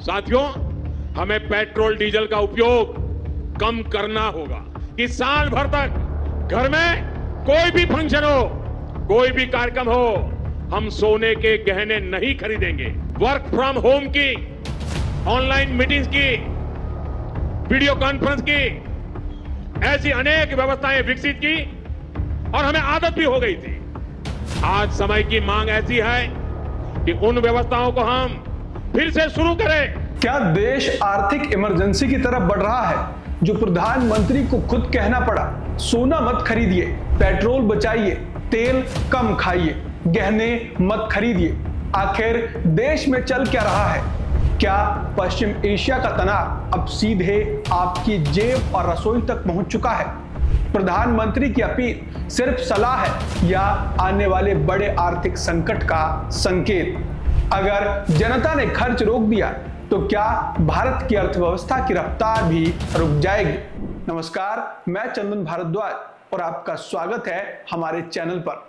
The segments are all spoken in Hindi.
साथियों, हमें पेट्रोल डीजल का उपयोग कम करना होगा कि साल भर तक घर में कोई भी फंक्शन हो, कोई भी कार्यक्रम हो, हम सोने के गहने नहीं खरीदेंगे। वर्क फ्रॉम होम की, ऑनलाइन मीटिंग्स की, वीडियो कॉन्फ्रेंस की, ऐसी अनेक व्यवस्थाएं विकसित की और हमें आदत भी हो गई थी। आज समय की मांग ऐसी है कि उन व्यवस्थाओं को हम फिर से शुरू करें। क्या देश आर्थिक इमरजेंसी की तरफ बढ़ रहा है, जो प्रधानमंत्री को खुद कहना पड़ा, सोना मत खरीदिए, पेट्रोल बचाइए, तेल कम खाइए, गहने मत खरीदिए। आखिर देश में चल क्या रहा है? क्या पश्चिम एशिया का तनाव अब सीधे आपकी जेब और रसोई तक पहुंच चुका है? प्रधानमंत्री की अपील सिर्फ सलाह है या आने वाले बड़े आर्थिक संकट का संकेत? अगर जनता ने खर्च रोक दिया तो क्या भारत की अर्थव्यवस्था की रफ्तार भी रुक जाएगी? नमस्कार, मैं चंदन भारद्वाज और आपका स्वागत है हमारे चैनल पर।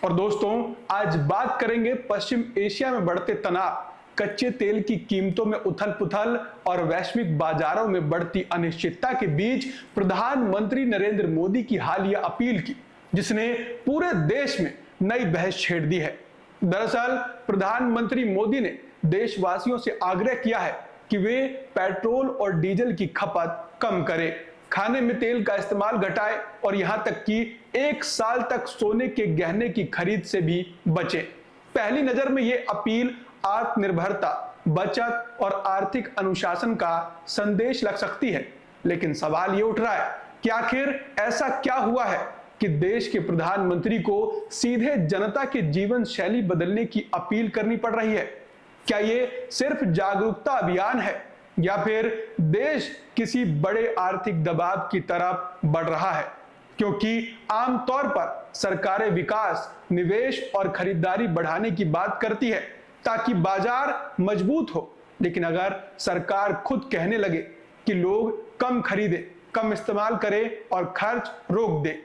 और दोस्तों, आज बात करेंगे पश्चिम एशिया में बढ़ते तनाव, कच्चे तेल की कीमतों में उथल पुथल और वैश्विक बाजारों में बढ़ती अनिश्चितता के बीच प्रधानमंत्री नरेंद्र मोदी की हालिया अपील की, जिसने पूरे देश में नई बहस छेड़ दी है। दरअसल प्रधानमंत्री मोदी ने देशवासियों से आग्रह किया है कि वे पेट्रोल और डीजल की खपत कम करें, खाने में तेल का इस्तेमाल घटाएं और यहां तक कि 1 साल तक सोने के गहने की खरीद से भी बचें। पहली नजर में यह अपील आत्मनिर्भरता, बचत और आर्थिक अनुशासन का संदेश लग सकती है, लेकिन सवाल ये उठ रहा है कि आखिर ऐसा क्या हुआ है कि देश के प्रधानमंत्री को सीधे जनता के जीवन शैली बदलने की अपील करनी पड़ रही है? क्या ये सिर्फ जागरूकता अभियान है या फिर देश किसी बड़े आर्थिक दबाव की तरफ बढ़ रहा है? क्योंकि आमतौर पर सरकारें विकास, निवेश और खरीदारी बढ़ाने की बात करती है ताकि बाजार मजबूत हो, लेकिन अगर सरकार खुद कहने लगे कि लोग कम खरीदें, कम इस्तेमाल करें और खर्च रोक दें,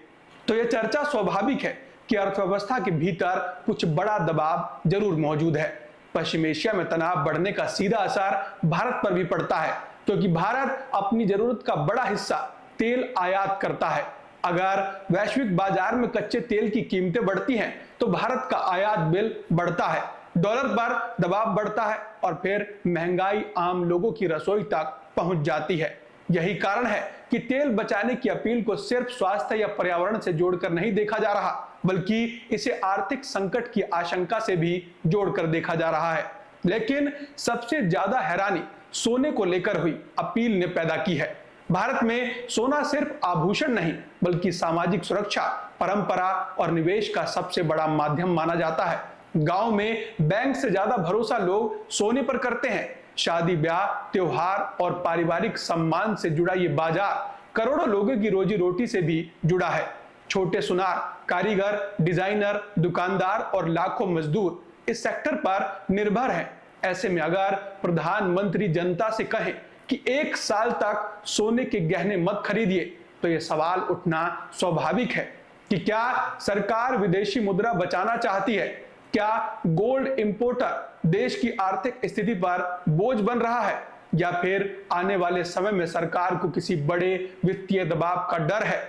तो यह चर्चा स्वाभाविक है कि अर्थव्यवस्था के भीतर कुछ बड़ा दबाव जरूर मौजूद है। पश्चिम एशिया में तनाव बढ़ने का सीधा असर भारत पर भी पड़ता है, क्योंकि भारत अपनी जरूरत का बड़ा हिस्सा तेल आयात करता है। अगर वैश्विक बाजार में कच्चे तेल की कीमतें बढ़ती हैं, तो भारत का आयात बिल बढ़ता है, डॉलर पर दबाव बढ़ता है और फिर महंगाई आम लोगों की रसोई तक पहुंच जाती है। यही कारण है कि तेल बचाने की अपील को सिर्फ स्वास्थ्य या पर्यावरण से जोड़कर नहीं देखा जा रहा, बल्कि इसे आर्थिक संकट की आशंका से भी जोड़कर देखा जा रहा है। लेकिन सबसे ज्यादा हैरानी सोने को लेकर हुई अपील ने पैदा की है। भारत में सोना सिर्फ आभूषण नहीं, बल्कि सामाजिक सुरक्षा, परंपरा और निवेश का सबसे बड़ा माध्यम माना जाता है। गांव में बैंक से ज्यादा भरोसा लोग सोने पर करते हैं। शादी ब्याह, त्योहार और पारिवारिक सम्मान से जुड़ा ये बाजार करोड़ों लोगों की रोजी रोटी से भी जुड़ा है। छोटे सुनार, कारीगर, डिजाइनर, दुकानदार और लाखों मजदूर इस सेक्टर पर निर्भर हैं। ऐसे में अगर प्रधानमंत्री जनता से कहें कि 1 साल तक सोने के गहने मत खरीदिए, तो यह सवाल उठना स्वाभाविक है कि क्या सरकार विदेशी मुद्रा बचाना चाहती है? क्या गोल्ड इंपोर्टर देश की आर्थिक स्थिति पर बोझ बन रहा है, या फिर आने वाले समय में सरकार को किसी बड़े वित्तीय दबाव का डर है?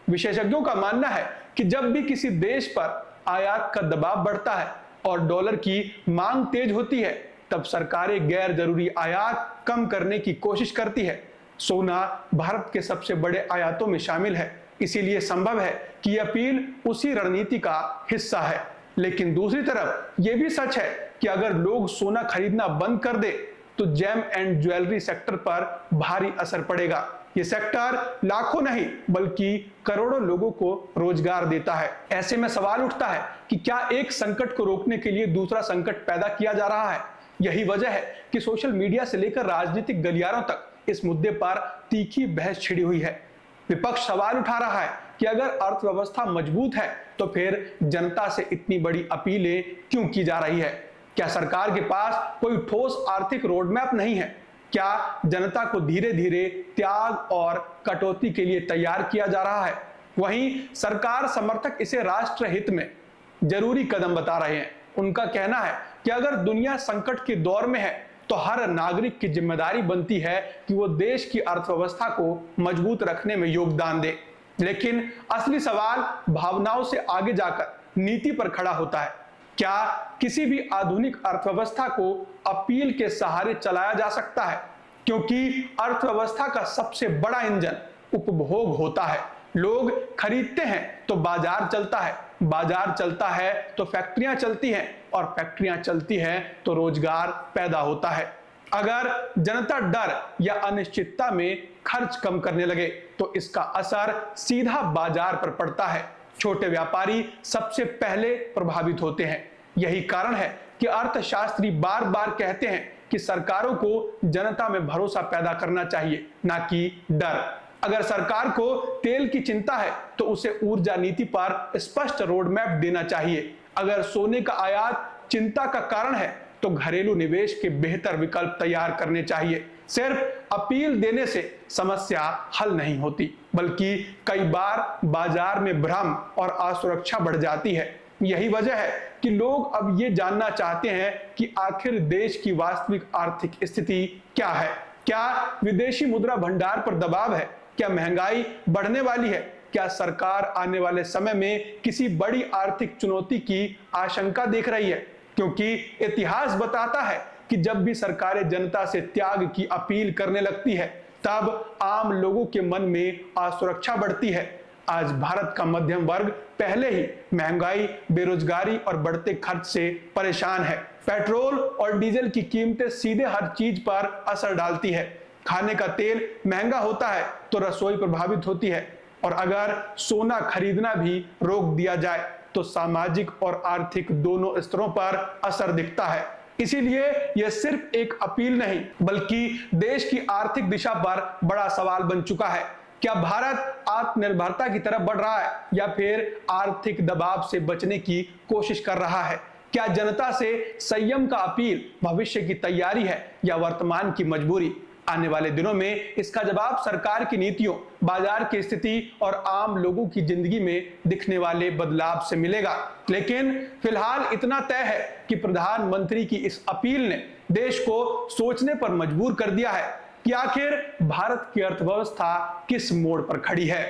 विशेषज्ञों का मानना है कि जब भी किसी देश पर आयात का दबाव बढ़ता है और डॉलर की मांग तेज होती है, तब सरकारें गैर जरूरी आयात कम करने की कोशिश करती है। सोना भारत के सबसे बड़े आयातों में शामिल है, इसीलिए संभव है कि यह अपील उसी रणनीति का हिस्सा है। लेकिन दूसरी तरफ यह भी सच है कि अगर लोग सोना खरीदना बंद कर दे, तो जेम एंड ज्वेलरी सेक्टर पर भारी असर पड़ेगा। ये सेक्टर लाखों नहीं बल्कि करोड़ों लोगों को रोजगार देता है। ऐसे में सवाल उठता है कि क्या एक संकट को रोकने के लिए दूसरा संकट पैदा किया जा रहा है? यही वजह है कि सोशल मीडिया से लेकर राजनीतिक गलियारों तक इस मुद्दे पर तीखी बहस छिड़ी हुई है। विपक्ष सवाल उठा रहा है कि अगर अर्थव्यवस्था मजबूत है, तो फिर जनता से इतनी बड़ी अपीलें क्यों की जा रही है? क्या सरकार के पास कोई ठोस आर्थिक रोडमैप नहीं है? क्या जनता को धीरे धीरे त्याग और कटौती के लिए तैयार किया जा रहा है? वहीं सरकार समर्थक इसे राष्ट्र हित में जरूरी कदम बता रहे हैं। उनका कहना है कि अगर दुनिया संकट के दौर में है तो हर नागरिक की जिम्मेदारी बनती है कि वो देश की अर्थव्यवस्था को मजबूत रखने में योगदान दे। लेकिन असली सवाल भावनाओं से आगे जाकर नीति पर खड़ा होता है। क्या किसी भी आधुनिक अर्थव्यवस्था को अपील के सहारे चलाया जा सकता है? क्योंकि अर्थव्यवस्था का सबसे बड़ा इंजन उपभोग होता है। लोग खरीदते हैं तो बाजार चलता है, बाजार चलता है तो फैक्ट्रियां चलती हैं, और फैक्ट्रियां चलती हैं तो रोजगार पैदा होता है। अगर जनता डर या अनिश्चितता में खर्च कम करने लगे तो इसका असर सीधा बाजार पर पड़ता है। छोटे व्यापारी सबसे पहले प्रभावित होते हैं। यही कारण है कि अर्थशास्त्री बार बार कहते हैं कि सरकारों को जनता में भरोसा पैदा करना चाहिए, ना कि डर। अगर सरकार को तेल की चिंता है तो उसे ऊर्जा नीति पर स्पष्ट रोड मैप देना चाहिए। अगर सोने का आयात चिंता का कारण है तो घरेलू निवेश के बेहतर विकल्प तैयार करने चाहिए। सिर्फ अपील देने से समस्या हल नहीं होती, बल्कि कई बार बाजार में भ्रम और असुरक्षा बढ़ जाती है। यही वजह है कि लोग अब ये जानना चाहते हैं कि आखिर देश की वास्तविक आर्थिक स्थिति क्या है। क्या विदेशी मुद्रा भंडार पर दबाव है? क्या महंगाई बढ़ने वाली है? क्या सरकार आने वाले समय में किसी बड़ी आर्थिक चुनौती की आशंका देख रही है? क्योंकि इतिहास बताता है कि जब भी सरकारें जनता से त्याग की अपील करने लगती है, तब आम लोगों के मन में असुरक्षा बढ़ती है। आज भारत का मध्यम वर्ग पहले ही महंगाई, बेरोजगारी और बढ़ते खर्च से परेशान है। पेट्रोल और डीजल की कीमतें सीधे हर चीज पर असर डालती है। खाने का तेल महंगा होता है तो रसोई प्रभावित होती है, और अगर सोना खरीदना भी रोक दिया जाए तो सामाजिक और आर्थिक दोनों स्तरों पर असर दिखता है। इसीलिए यह सिर्फ एक अपील नहीं, बल्कि देश की आर्थिक दिशा पर बड़ा सवाल बन चुका है। क्या भारत आत्मनिर्भरता की तरफ बढ़ रहा है या फिर आर्थिक दबाव से बचने की कोशिश कर रहा है? क्या जनता से संयम का अपील भविष्य की तैयारी है या वर्तमान की मजबूरी? आने वाले दिनों में इसका जवाब सरकार की नीतियों, बाजार की स्थिति और आम लोगों की जिंदगी में दिखने वाले बदलाव से मिलेगा। लेकिन फिलहाल इतना तय है कि प्रधानमंत्री की इस अपील ने देश को सोचने पर मजबूर कर दिया है कि आखिर भारत की अर्थव्यवस्था किस मोड़ पर खड़ी है।